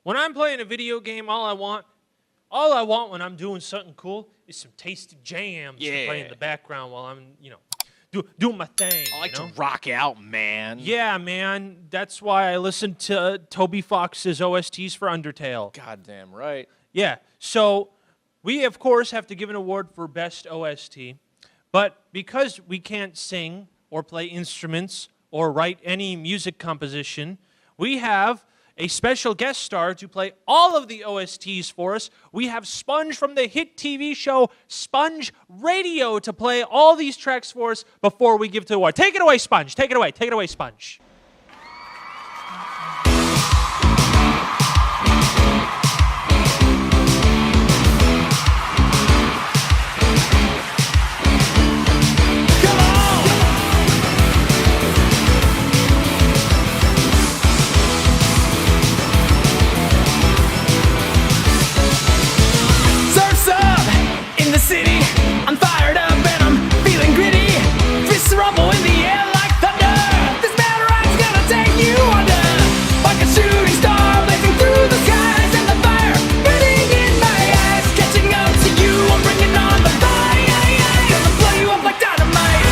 When I'm playing a video game, all I want when I'm doing something cool is some tasty jams to play in the background while I'm, doing my thing. I like to rock out, man. Yeah, man. That's why I listen to Toby Fox's OSTs for Undertale. Goddamn right. Yeah. So we, of course, have to give an award for Best OST. But because we can't sing or play instruments or write any music composition, we have a special guest star to play all of the OSTs for us. We have Sponge from the hit TV show Sponge Radio to play all these tracks for us before we give to the award. Take it away, Sponge. Take it away. Take it away, Sponge. City, I'm fired up and I'm feeling gritty. Fists rumble in the air like thunder. This battle ride's gonna take you under. Like a shooting star blazing through the skies, and the fire burning in my eyes. Catching up to you, I'm bringing on the fire. Gonna blow you up like dynamite.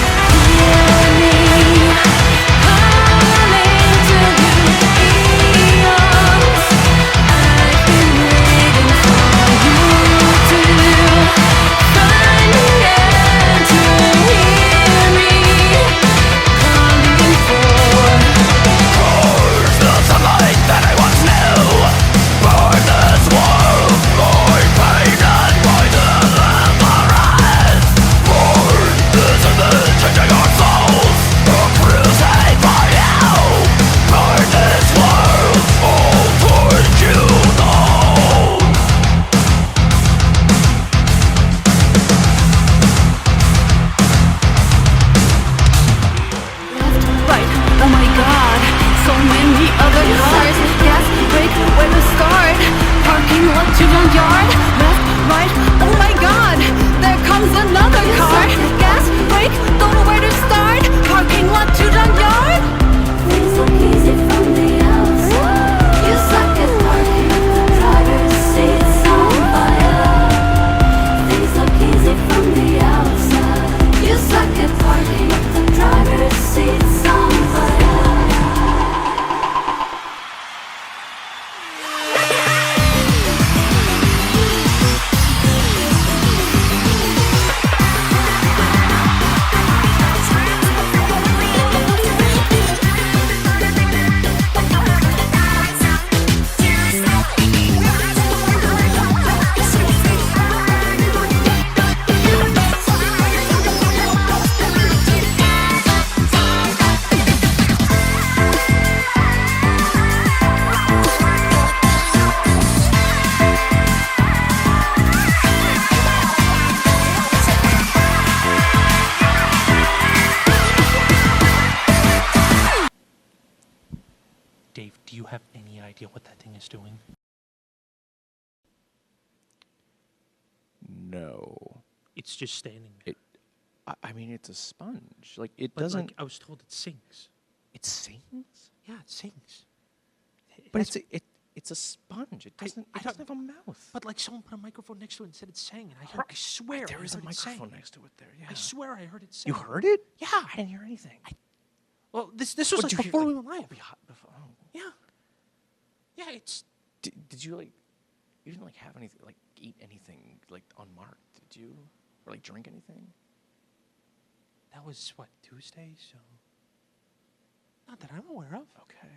Dave, do you have any idea what that thing is doing? No. It's just standing there. I mean, it's a sponge. Like, it But, doesn't... I was told it sings. It sings? Yeah, it sings. But it's a sponge. It doesn't have a mouth. But someone put a microphone next to it and said it sang, and I swear There is a I heard it microphone sang. next to it there, yeah. I swear I heard it sing. You heard it? Yeah. I didn't hear anything. Well, this was What, did you before hear, we went live. Oh. Yeah. Yeah, it's... Did you, you didn't, have anything, eat anything, unmarked, did you? Or, drink anything? That was, what, Tuesday? So... Not that I'm aware of. Okay.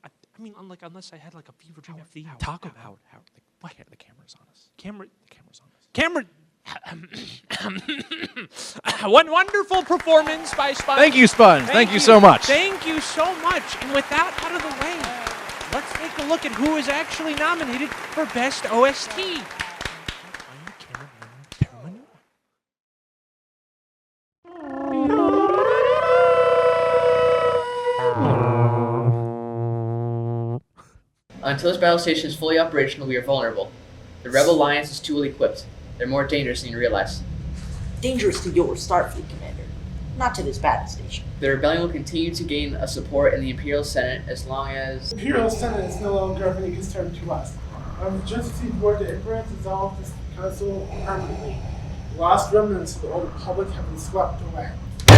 I mean, unless I had, a fever dream after eating Howard, Taco Bell. Howard, the camera's on us. The camera's on us. One wonderful performance by Sponge. Thank you, Sponge. Thank you so much. Thank you so much. And with that out of the way, let's take a look at who is actually nominated for Best OST. Until this battle station is fully operational, we are vulnerable. The Rebel Alliance is too well equipped. They're more dangerous than you realize. Dangerous to yours, Starfleet Commander. not to this battle station. The rebellion will continue to gain a support in the Imperial Senate as long as The Imperial Senate is no longer of any concern to us. I've just received word that Emperor has dissolved this council permanently. The last remnants of the old republic have been swept away.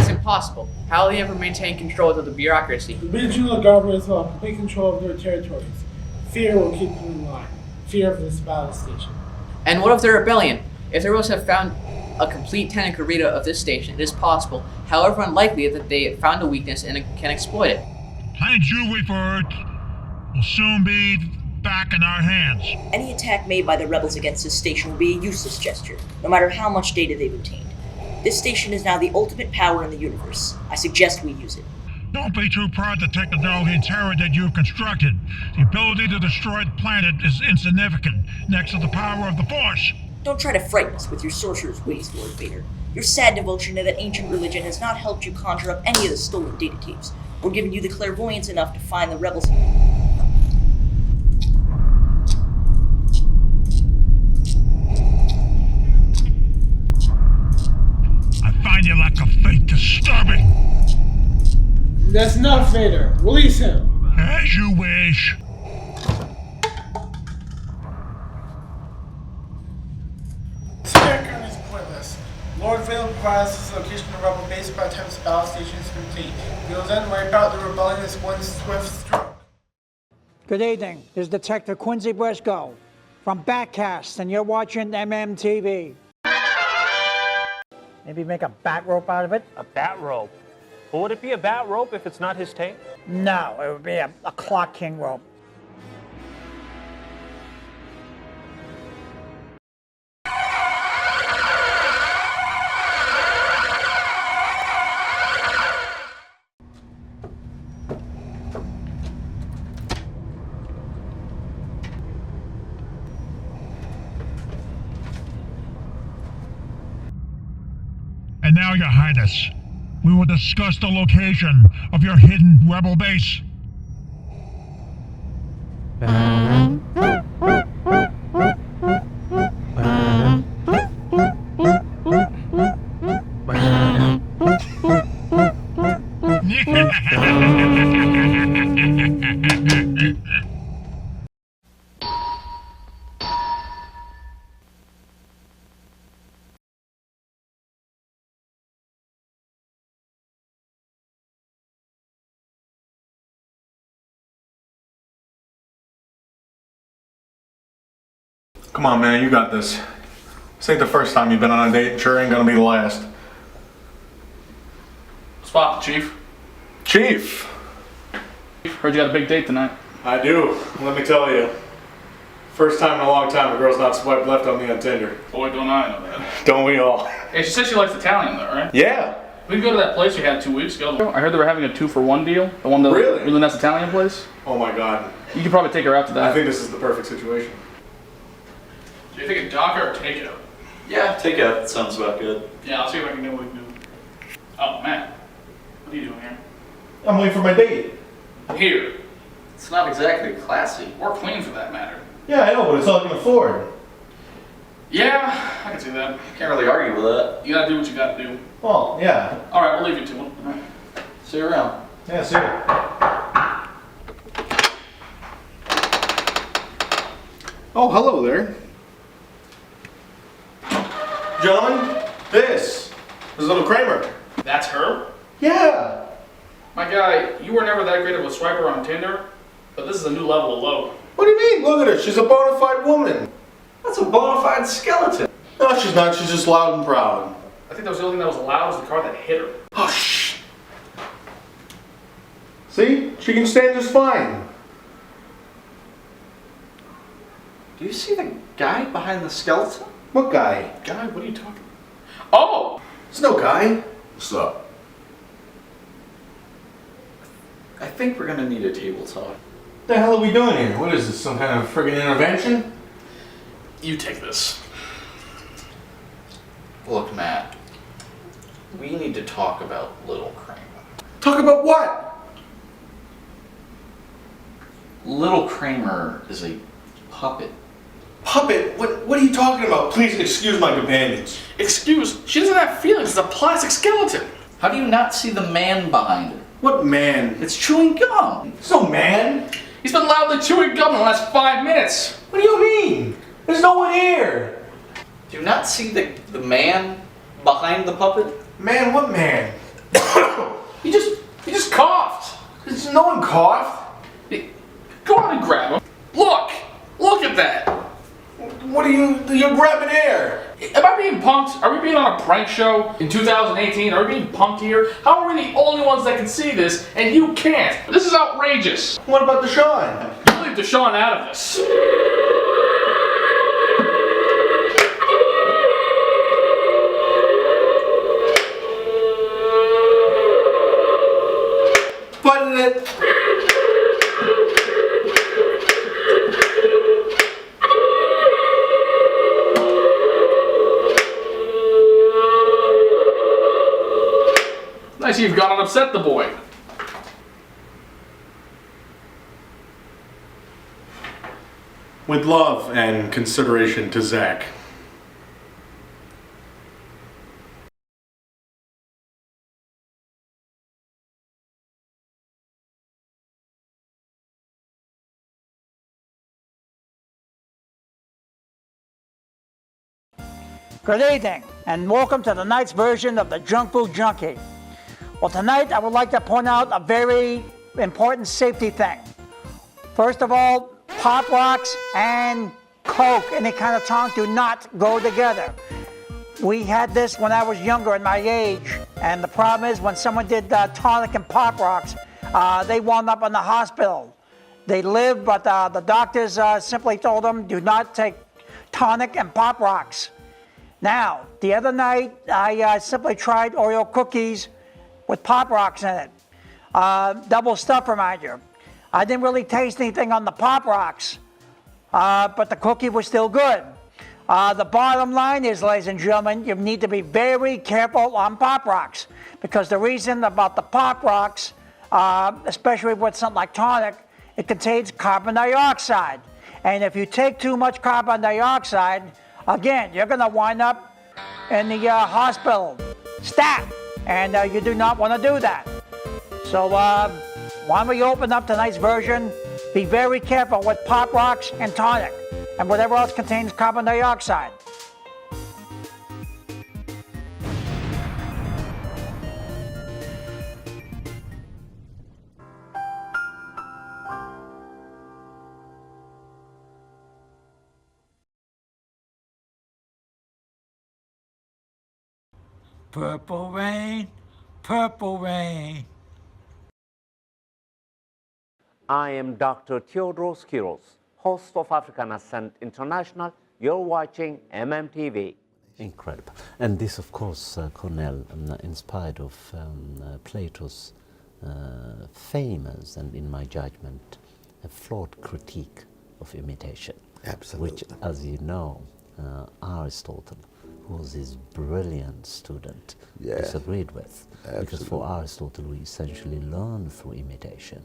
that's impossible. How will they ever maintain control of the bureaucracy? The regional governments will have complete control of their territories. Fear will keep them in line. Fear of this battle station. And what of the rebellion? If the rebels have found a complete tenecarita of this station, it is possible, however unlikely, that they have found a weakness and can exploit it. Plains you we've heard will soon be back in our hands. Any attack made by the rebels against this station will be a useless gesture, no matter how much data they've obtained. This station is now the ultimate power in the universe. I suggest we use it. Don't be too proud of the technology and terror that you've constructed. The ability to destroy the planet is insignificant next to the power of the Force. Don't try to frighten us with your sorcerer's ways, Lord Vader. Your sad devotion to that ancient religion has not helped you conjure up any of the stolen data tapes, or given you the clairvoyance enough to find the rebels. I find your lack of faith disturbing. That's enough, Vader. Release him. As you wish. Scarecrow is pointless. Lord Vader provides his location of rebel base by the time this battle station is complete. We will then wipe out the rebellion as one swift stroke. Good evening. This is Detective Quincy Briscoe from Batcast, and you're watching MMTV. Maybe make a bat rope out of it? A bat rope. Well, would it be a bat rope if it's not his tape? No, it would be a Clock King rope. And now, Your Highness, we will discuss the location of your hidden rebel base. Come on, man, you got this. This ain't the first time you've been on a date, sure ain't gonna be the last. Spot, Chief. Chief! Heard you got a big date tonight. I do, let me tell you. First time in a long time a girl's not swiped left on me on Tinder. Boy, don't I know that. Don't we all? Hey, she said she likes Italian though, right? Yeah! We can go to that place we had 2 weeks ago. I heard they were having a 2-for-1 deal. The one that Really? nice Italian place. Oh my god. You could probably take her out to that. I think this is the perfect situation. Do you think a docker or takeout? Yeah, takeout sounds about good. Yeah, I'll see if I can do what we can do. Oh, Matt. What are you doing here? I'm waiting for my date. Here. It's not exactly classy. Or clean for that matter. Yeah, I know, but it's all I can afford. Yeah, I can see that. Can't really argue with that. You gotta do what you gotta do. Well, yeah. Alright, we'll leave you to it. All right. See you around. Yeah, see ya. Oh, hello there. Gentlemen, this is little Kramer. That's her? Yeah. My guy, you were never that great of a swiper on Tinder, but this is a new level of low. What do you mean? Look at her. She's a bona fide woman. That's a bona fide skeleton. No, she's not. She's just loud and proud. I think that was the only thing that was allowed was the car that hit her. Oh, shh. See? She can stand just fine. Do you see the guy behind the skeleton? What guy? Guy, what are you talking about? Oh! It's no guy. What's up? I think we're gonna need a table talk. What the hell are we doing here? What is this, some kind of friggin' intervention? You take this. Look, Matt, we need to talk about Little Kramer. Talk about what? Little Kramer is a puppet. Puppet? What are you talking about? Please excuse my companions. Excuse, she doesn't have feelings, it's a plastic skeleton. How do you not see the man behind it? What man? It's chewing gum. There's no man. He's been loudly chewing gum in the last 5 minutes. What do you mean? There's no one here. Do you not see the man behind the puppet? Man, what man? He just coughed. There's no one coughed. Go on and grab him. Look at that. What are you're grabbing air? Am I being punked? Are we being on a prank show in 2018? Are we being punked here? How are we the only ones that can see this and you can't? This is outrageous. What about Deshaun? You leave Deshaun out of this. But Nice you've gone and upset the boy. with love and consideration to Zach. Good evening, and welcome to tonight's version of the Junk Food Junkie. Well, tonight I would like to point out a very important safety thing. First of all, Pop Rocks and Coke, any kind of tonic, do not go together. We had this when I was younger in my age, and the problem is when someone did tonic and Pop Rocks, they wound up in the hospital. They lived, but the doctors simply told them, do not take tonic and Pop Rocks. Now, the other night, I simply tried Oreo cookies with Pop Rocks in it. Double stuffed, mind you. I didn't really taste anything on the Pop Rocks, but the cookie was still good. The bottom line is, ladies and gentlemen, you need to be very careful on Pop Rocks, because the reason about the Pop Rocks, especially with something like tonic, it contains carbon dioxide. And if you take too much carbon dioxide, again, you're going to wind up in the hospital, stat, and you do not want to do that. So when we open up tonight's version, be very careful with Pop Rocks and tonic, and whatever else contains carbon dioxide. Purple rain, purple rain. I am Dr. Theodoros Kiros, host of African Ascent International. You're watching MMTV. Incredible. And this, of course, Cornell, inspired of Plato's famous and, in my judgment, a flawed critique of imitation. Absolutely. Which, as you know, Aristotle, who was his brilliant student, disagreed with. Absolutely. Because for Aristotle, we essentially learn through imitation.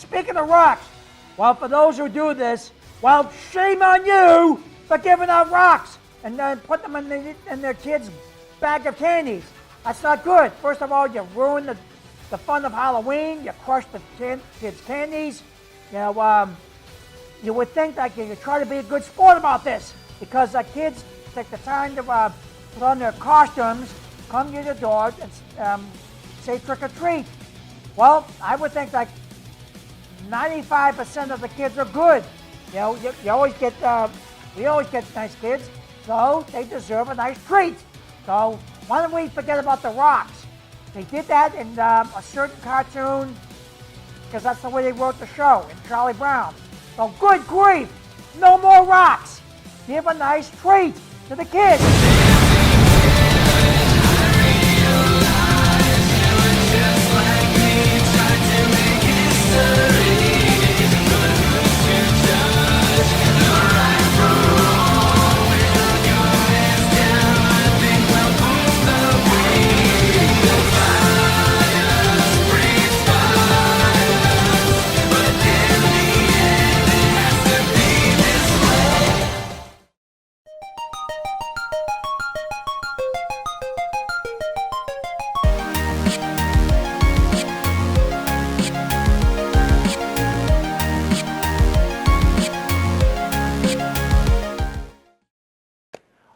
And speaking of rocks, well, for those who do this, well, shame on you for giving out rocks and then put them in their kids' bag of candies. That's not good. First of all, you ruin the fun of Halloween. You crush the kids' candies. You know, you would think that you try to be a good sport about this because the kids take the time to put on their costumes, come to your door, and say trick or treat. Well, I would think like 95% of the kids are good. You know, you always get, we always get nice kids, so they deserve a nice treat. So why don't we forget about the rocks? They did that in a certain cartoon because that's the way they wrote the show in Charlie Brown. So good grief, no more rocks. Give a nice treat to the kids.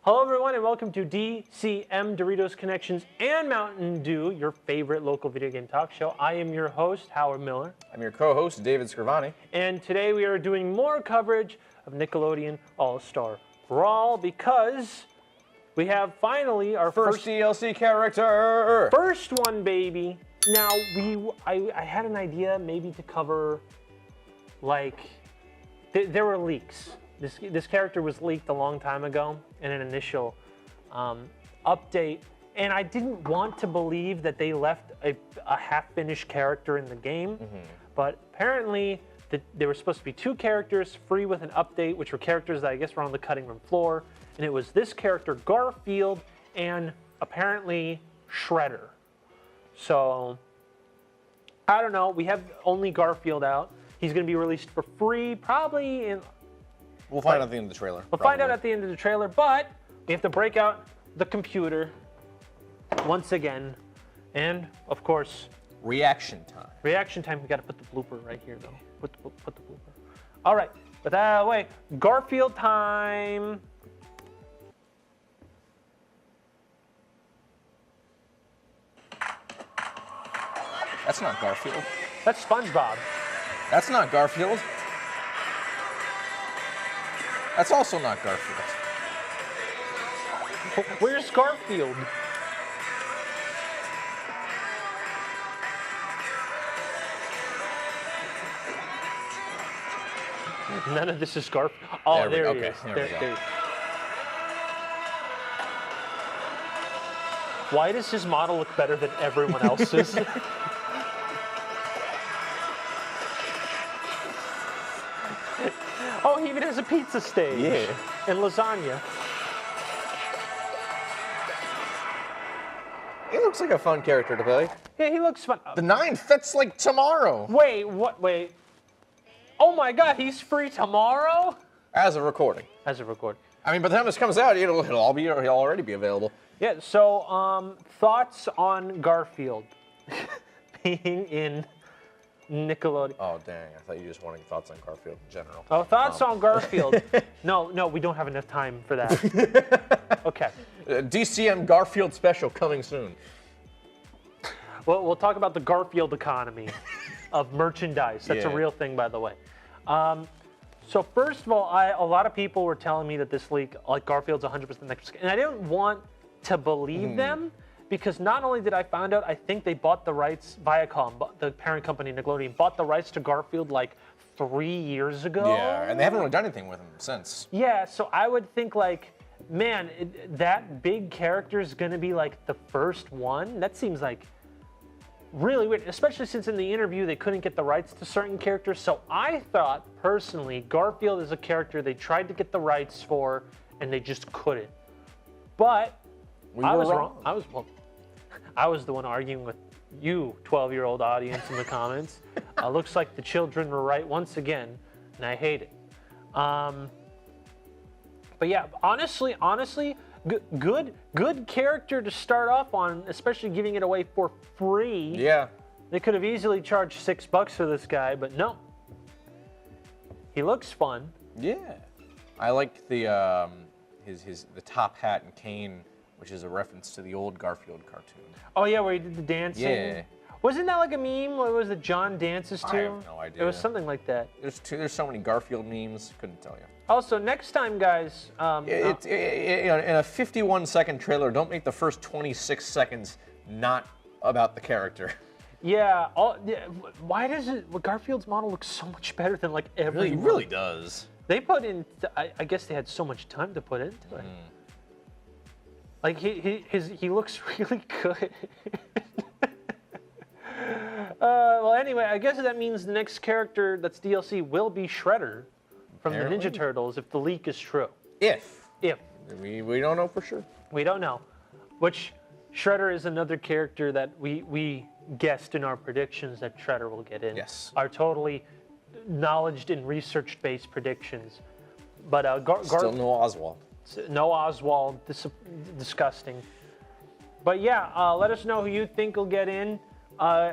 Hello, everyone, and welcome to DCM Doritos Connections and Mountain Dew, your favorite local video game talk show. I am your host, Howard Miller. I'm your co-host, David Scrivani. And today we are doing more coverage of Nickelodeon All-Star Brawl because we have finally our first DLC character. First one, baby. Now, I had an idea maybe to cover, like, there were leaks. This character was leaked a long time ago in an initial update, and I didn't want to believe that they left a half-finished character in the game, but apparently there were supposed to be 2 characters free with an update, which were characters that I guess were on the cutting room floor, and it was this character, Garfield, and apparently Shredder. So, I don't know, we have only Garfield out. He's going to be released for free, probably in... We'll find out at the end of the trailer. We'll find out at the end of the trailer, but we have to break out the computer once again. And, of course... Reaction time. Reaction time. We got to put the blooper right here, though. Put the blooper. All right. With that out of the way, Garfield time. That's not Garfield. That's SpongeBob. That's not Garfield. That's also not Garfield. Where's Garfield? None of this is Garfield. Oh, there he is. There he is. Why does his model look better than everyone else's? Oh, he even has a pizza stage. Yeah. And lasagna. He looks like a fun character to play. Yeah, he looks fun. The 9 fits like tomorrow. Wait, what? Wait. Oh my God, he's free tomorrow? As a recording. As a recording. I mean, by the time this comes out, he'll already be available. Yeah. So, thoughts on Garfield being in Nickelodeon? Oh dang! I thought you just wanted thoughts on Garfield in general. Oh, thoughts on Garfield? No, we don't have enough time for that. Okay. DCM Garfield special coming soon. Well, we'll talk about the Garfield economy of merchandise. That's a real thing, by the way. So first of all, a lot of people were telling me that this leak, like Garfield's 100% next, and I didn't want to believe them because not only did I find out, I think they bought the rights, Viacom, the parent company Nickelodeon, bought the rights to Garfield like 3 years ago. Yeah, and they haven't really done anything with him since. Yeah, so I would think like, man, that big character is gonna be like the first one. That seems like really weird, especially since in the interview they couldn't get the rights to certain characters. So I thought, personally, Garfield is a character they tried to get the rights for, and they just couldn't. But I was wrong. I was the one arguing with you, 12-year-old audience in the comments. Looks like the children were right once again, and I hate it. But yeah, honestly, good character to start off on, especially giving it away for free. Yeah. They could have easily charged $6 for this guy, but no. He looks fun. Yeah. I like the the top hat and cane, which is a reference to the old Garfield cartoon. Oh yeah, where he did the dancing. Yeah. Wasn't that like a meme? What was it? John dances too? I have no idea. It was something like that. There's so many Garfield memes. Couldn't tell you. Also, next time, guys. In a 51-second trailer, don't make the first 26 seconds not about the character. Yeah. Why does Garfield's model look so much better than like every? It really does. They put in. I guess they had so much time to put into it. Like he looks really good. Well, anyway, I guess that means the next character that's DLC will be Shredder from the Ninja Turtles, if the leak is true. If. We don't know for sure. We don't know. Which Shredder is another character that we guessed in our predictions that Shredder will get in. Yes. Our totally knowledge and research-based predictions. But still no Oswald. No Oswald. Disgusting. But yeah, let us know who you think will get in.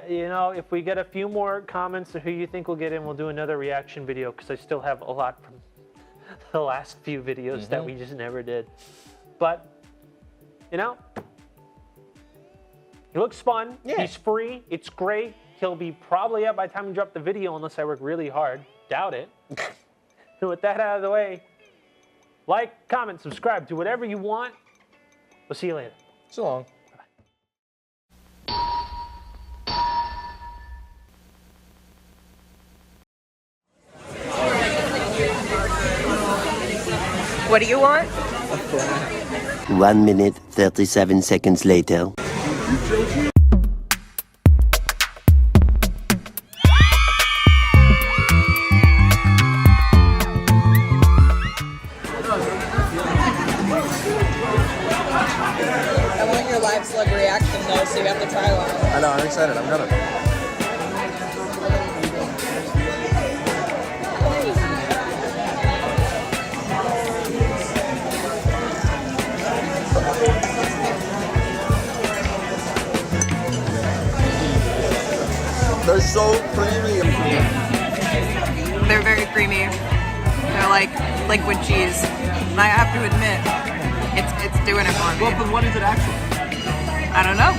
You know, if we get a few more comments of who you think will get in, we'll do another reaction video because I still have a lot from the last few videos that we just never did. But, you know, he looks fun. Yeah. He's free. It's great. He'll be probably up by the time we drop the video unless I work really hard. Doubt it. And with that out of the way, like, comment, subscribe, do whatever you want. We'll see you later. So long. What do you want? 1 minute, 37 seconds later. I want your live slug reaction though, so you have to try one. I know, I'm excited. I'm gonna. They're so creamy. They're very creamy. They're like liquid cheese. And I have to admit, it's doing it for me. Well, but what is it actually? I don't know.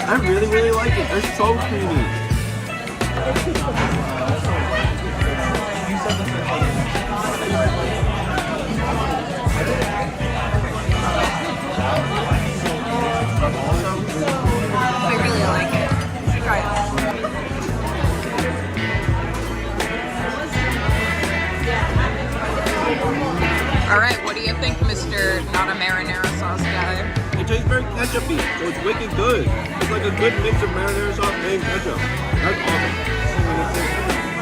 I really like it. They're so creamy. I really like it. You should try it. Alright, what do you think, Mr. Not a Marinara Sauce guy? It tastes very ketchup-y, so it's wicked good. It's like a good mix of marinara sauce and ketchup. That's awesome.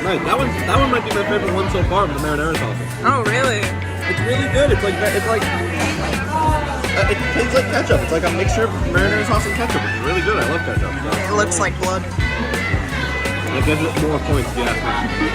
Nice. That one might be my favorite one so far, the marinara sauce. Oh, really? It's really good. It tastes like ketchup. It's like a mixture of marinara sauce and ketchup. It's really good. I love ketchup. So. It looks like blood. That gives it more points, if you ask me.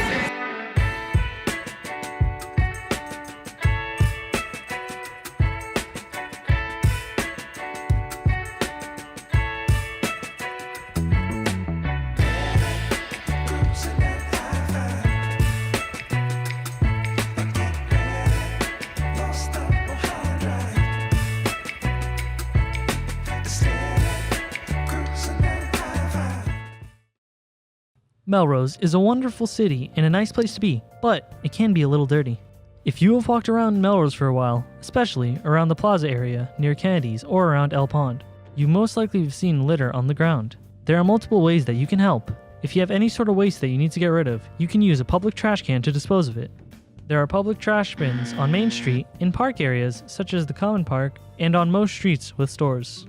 Melrose is a wonderful city and a nice place to be, but it can be a little dirty. If you have walked around Melrose for a while, especially around the plaza area near Kennedy's or around El Pond, you most likely have seen litter on the ground. There are multiple ways that you can help. If you have any sort of waste that you need to get rid of, you can use a public trash can to dispose of it. There are public trash bins on Main Street, in park areas such as the Common Park, and on most streets with stores.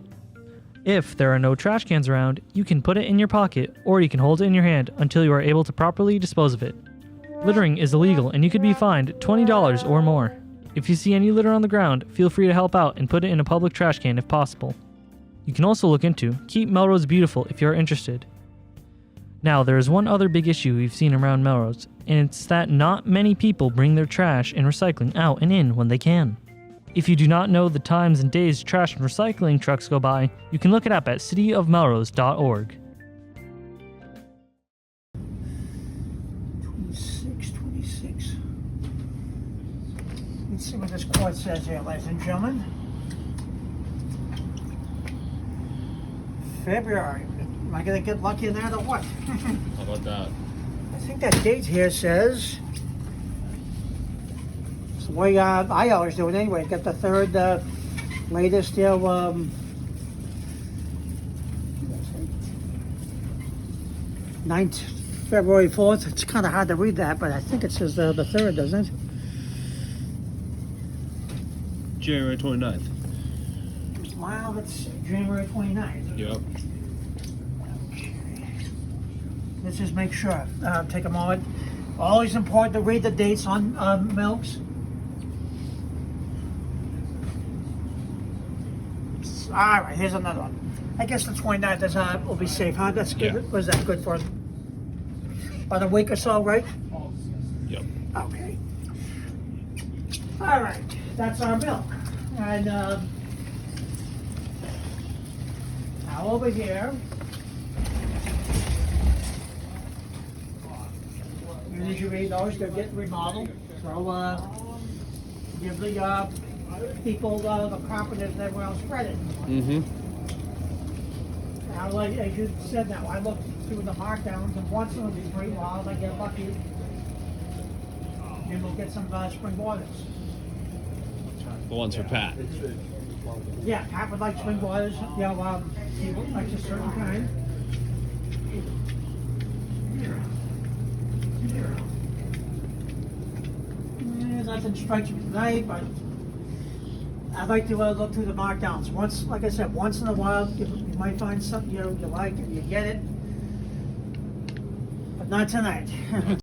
If there are no trash cans around, you can put it in your pocket or you can hold it in your hand until you are able to properly dispose of it. Littering is illegal and you could be fined $20 or more. If you see any litter on the ground, feel free to help out and put it in a public trash can if possible. You can also look into Keep Melrose Beautiful if you're interested. Now, there is one other big issue we've seen around Melrose, and it's that not many people bring their trash and recycling out and in when they can. If you do not know the times and days trash and recycling trucks go by, you can look it up at cityofmelrose.org. 26. Let's see what this quote says here, ladies and gentlemen. February. Am I going to get lucky in that or what? How about that? I think that date here says, it's the way I always do it anyway, get the third latest, 9th February 4th. It's kind of hard to read that, but I think it says the 3rd, doesn't it? January 29th. Wow, it's January 29th. Yep. Let's just make sure. Take a moment. Always important to read the dates on milks. All right, here's another one. I guess the 29th is, will be safe, huh? That's good. Yeah. Was that good for about a week or so, right? Yep. Okay. All right, that's our milk. And now over here, as you read those, they're getting remodeled. So give the people, the carpenters and everyone else credit. Mm-hmm. Now, like, as you said now, I look through the markdowns, and once in a great while, if I get lucky, then we'll get some spring waters. The ones for Pat. Yeah, Pat would like spring waters. You know, he likes a certain kind. Nothing strikes me tonight, but I'd like to look through the markdowns. Once, like I said, once in a while, you might find something you like and you get it, but not tonight. Not